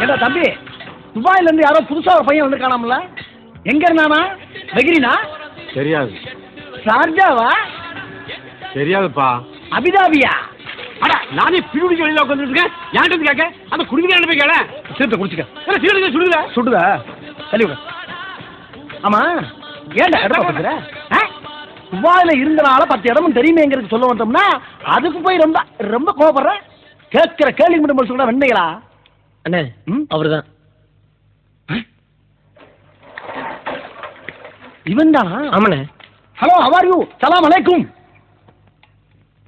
ஏடா தம்பி, துபாயில இருந்து யாரோ புதுசா ஒரு பையன் வந்து காணாமல? எங்க இருந்தானா? பகிரினா? தெரியாது. ஷார்ஜாவா? தெரியாதுப்பா. அபிதாபியா? அட நானே பிரிவுக்கு வெளியில உட்கார்ந்துட்டு இருக்கேன். யார்கிட்ட கேட்க? அந்த குடிக்கிறானே போய் கேள. சீரத்தை குடிச்சுக்க. இல்ல சீரத்தை சுடுதா? சுடுதா? தள்ளி விடு. ஆமா, ஏன்டா இடத்த பாக்குற? துபாயில இருந்தனால 10 இடமும் தெரியுமேங்கிறது சொல்ல வந்தோம்னா அதுக்கு போய் ரொம்ப ரொம்ப கோபப்படுற. கேட்கிற கேள்வி மட்டும் சொல்ற வெண்ணைகளா? அண்ணே அவர்தான். இவன் தானா? ஆமாண்ணே. Hello, how are you? சலாம் அலைக்கும்.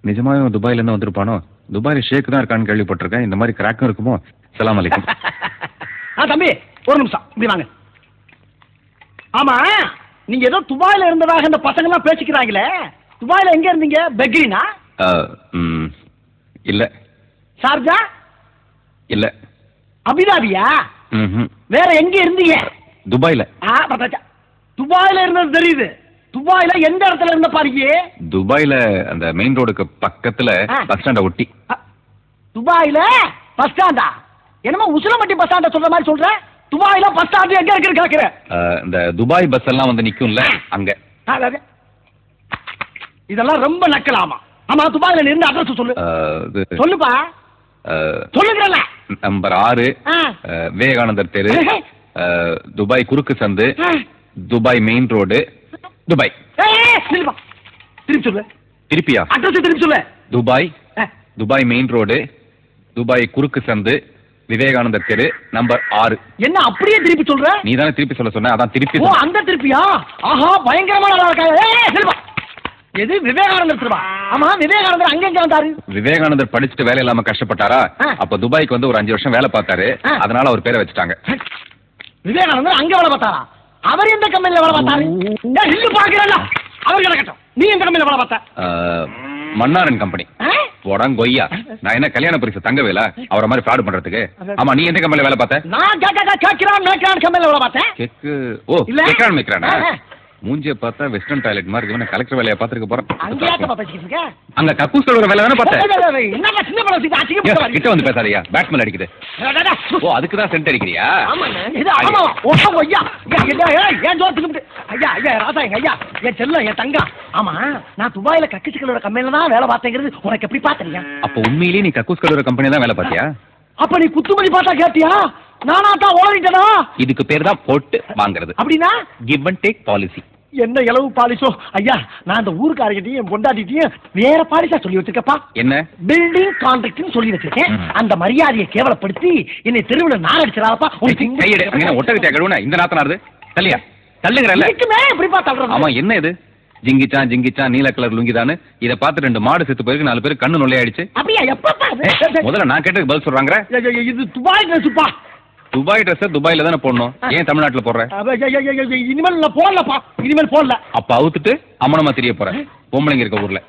நிஜமாவே துபாயில இருந்து வந்திருப்பானோ? துபாயில ஷேக் தான் இருக்கான்னு கேள்விப்பட்டிருக்கேன். இந்த மாதிரி கிராக்கும் இருக்குமோ? சலாம் அலைக்கும். தம்பி ஒரு நிமிஷம் இப்படி வாங்க. ஆமா, நீங்க ஏதோ துபாயில இருந்ததாக இந்த பசங்க எல்லாம் பேசிக்கிறாங்களே, துபாயில எங்க இருந்தீங்க? பெக்ரினா? இல்ல. ஷார்ஜா? இல்ல. அபிதாபியா? வேற எங்க இருந்தீங்க? துபாயில. துபாயில இருந்தது தெரியுது. துபாயில எந்த இடத்துல இருந்த பாருங்க? துபாயில அந்த மெயின் ரோடுக்கு பக்கத்துல பஸ் ஸ்டாண்ட ஒட்டி. துபாயில பஸ் ஸ்டாண்டா? என்னமோ உசிலம்பட்டி பஸ் ஸ்டாண்ட சொல்ற மாதிரி சொல்ற. துபாயில பஸ் ஸ்டாண்ட் எங்க இருக்கு கேக்குற? இந்த துபாய் பஸ் எல்லாம் வந்து நிக்கும்ல அங்க. இதெல்லாம் ரொம்ப நக்கலாமா? ஆமா, துபாயில இருந்து அட்ரஸ் சொல்லு. சொல்லுப்பா. சொல்லுங்கறல. நம்பர் 6 விவேகானந்தர் தெரு, துபாய் குறுக்கு சந்து, துபாய் மெயின் ரோடு, துபாய். திருப்பி சொல்லு. திருப்பியா? அட்ரஸ் திருப்பி சொல்லு. துபாய் மெயின் ரோடு, துபாய் குறுக்கு சந்து, விவேகானந்தர் தெரு, நம்பர் 6. என்ன அப்படியே திருப்பி சொல்ற? நீ தானே திருப்பி சொல்ல சொன்ன, அதான் திருப்பி. ஓ, அந்த திருப்பியா? ஆஹா, பயங்கரமான ஆளா இருக்காங்க. எது விவேகானந்தர் தெருவா? ஆமா, விவேகானந்தர் அங்க எங்க வந்தாரு? விவேகானந்தர் படிச்சுட்டு வேலை இல்லாம கஷ்டப்பட்டாரா? அப்ப துபாய்க்கு வந்து ஒரு 5 வருஷம் வேலை பார்த்தாரு. அதனால அவர் பேரை வச்சுட்டாங்க. விவேகானந்தர் அங்க வேலை பார்த்தாரா? அவர் எந்த கம்பெனில வேலை பார்த்தாரு? இல்ல பாக்குறல. அவர் கிடக்கட்டும். நீ எந்த கம்பெனில வேலை பார்த்த? மன்னாரன் கம்பெனி. கொய்யா, நான் என்ன கல்யாண பரிசு தங்கவேல அவரை மாதிரி ஃப்ராட் பண்றதுக்கு? ஆமா, நீ எந்த கம்பெனில வேலை பார்த்த? நான் கேக்குறான் கம்பெனில வேலை பார்த்தேன். கேக்கு ஓ கேக்குறான் மேக்குறானா? மூஞ்சிய பார்த்தா வெஸ்டர்ன் டாய்லெட் மாதிரி இவன கலெக்டர் வேலைய பாத்துக்க போறேன். அங்க ஏத்த பேசிக்கிட்டு இருக்க? அங்க கக்கூஸ் கழுவுற வேலை தான பார்த்தேன். என்னடா சின்ன பழம் சிக்க அடிக்க கிட்ட வந்து பேசாதயா, பேட்ஸ்மேன் அடிக்குது. ஓ, அதுக்கு தான் சென்ட் அடிக்கறியா? ஆமாண்ணே. இது ஆமா. ஓ ஐயா, ஏன் ஜோர் தின்னுட்டு? ஐயா ராசா, ஐயா என் செல்லம், என் தங்கம். ஆமா, நான் துபாயில கக்கூஸ் கழுவுற கம்பெனில தான் வேலை பார்த்தேங்கிறது உனக்கு எப்படி பாத்தீங்க? அப்ப உண்மையிலேயே நீ கக்கூஸ் கழுவுற கம்பெனி தான் வேலை பார்த்தியா? அப்ப நீ குத்துமதி பார்த்தா கேட்டியா? நானா தான் ஓடிட்டேனா? இதுக்கு பேர் தான் போட்டு வாங்குறது. அப்படினா கிவ் அண்ட் டேக் பாலிசி. என்ன இளவு பாலிசோ? ஐயா, நான் அந்த ஊருக்காரகிட்டையும் பொண்டாட்டிட்டையும் வேற பாலிசா சொல்லி வச்சிருக்கப்பா. என்ன? பில்டிங் கான்ட்ராக்ட்னு சொல்லி வச்சிருக்கேன். அந்த மரியாதையை கேவலப்படுத்தி என்னை தெருவில் நாரடிச்சிடாதப்பா. கையெடு. அங்க ஒட்டகத்தை கழுவுனா இந்த நாத்தனாருது. தள்ளியா தள்ளுங்கறல்ல. இதுக்குமே எப்படிப்பா தள்ளுறது? ஆமா, என்ன இது? ஜிங்கிச்சான் நீல கலர் லுங்கிதானு இத பார்த்து 2 மாடு செத்து போயிருக்கு, 4 பேர் கண்ணு நொல்லையாயிடுச்சு. அப்படியா? எப்பப்பா? முதல்ல நான் கேட்டதுக்கு பதில் சொல்றாங்க. இது துபாய் ட்ரெஸ்ப்பா. துபாய் ட்ரெஸ் துபாயில தானே போடணும், ஏன் தமிழ்நாட்டுல போடுற? இனிமேல் நான் போடலப்பா. இனிமேல் போடல. அப்ப அவுத்துட்டு அம்மனமா தெரிய போற. பொம்பளைங்க இருக்க ஊர்ல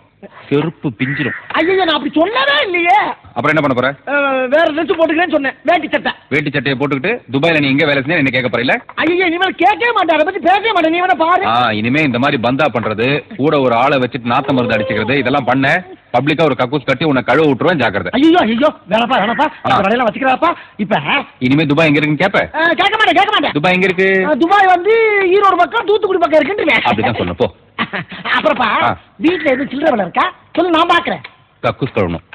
செருப்பு பிஞ்சிரும். ஐயோ, நான் அப்படி சொல்லவே இல்லையே. அப்புறம் என்ன பண்ண போற? வேற ட்ரெஸ் போட்டுக்கிறேன்னு சொன்னேன். வேட்டி சட்டையை போட்டுக்கிட்டு துபாயில நீ எங்க வேலை செஞ்சா என்ன கேட்க போறீல? ஐயோ, இனிமேல் கேட்கவே மாட்டேன், அதை பத்தி பேசவே மாட்டேன். நீ வேணா பாரு. இனிமே இந்த மாதிரி பந்தா பண்றது, கூட ஒரு ஆளை வச்சுட்டு நாத்த மருந்து அடிச்சுக்கிறது, இதெல்லாம் பண்ண பப்ளிக்கா ஒரு கக்கூஸ் கட்டி உன்னை கழுவ விட்டுருவேன், ஜாக்கிரதை. ஐயோ வேணாப்பா கடையெல்லாம் வச்சுக்கிறாப்பா. இப்ப இனிமே துபாய் எங்க இருக்குன்னு கேட்ப? கேட்க மாட்டேன். துபாய் எங்க இருக்கு? துபாய் வந்து ஈரோடு பக்கம், தூத்துக்குடி பக்கம் இருக்குன்னு அப்படிதான் சொன்ன. போ. அப்புறப்பா வீட்டுல எதுவும் சில்லறை வேலை இருக்கா சொல்லு, நான் பாக்குறேன். கக்கூஸ் கழுவணும்.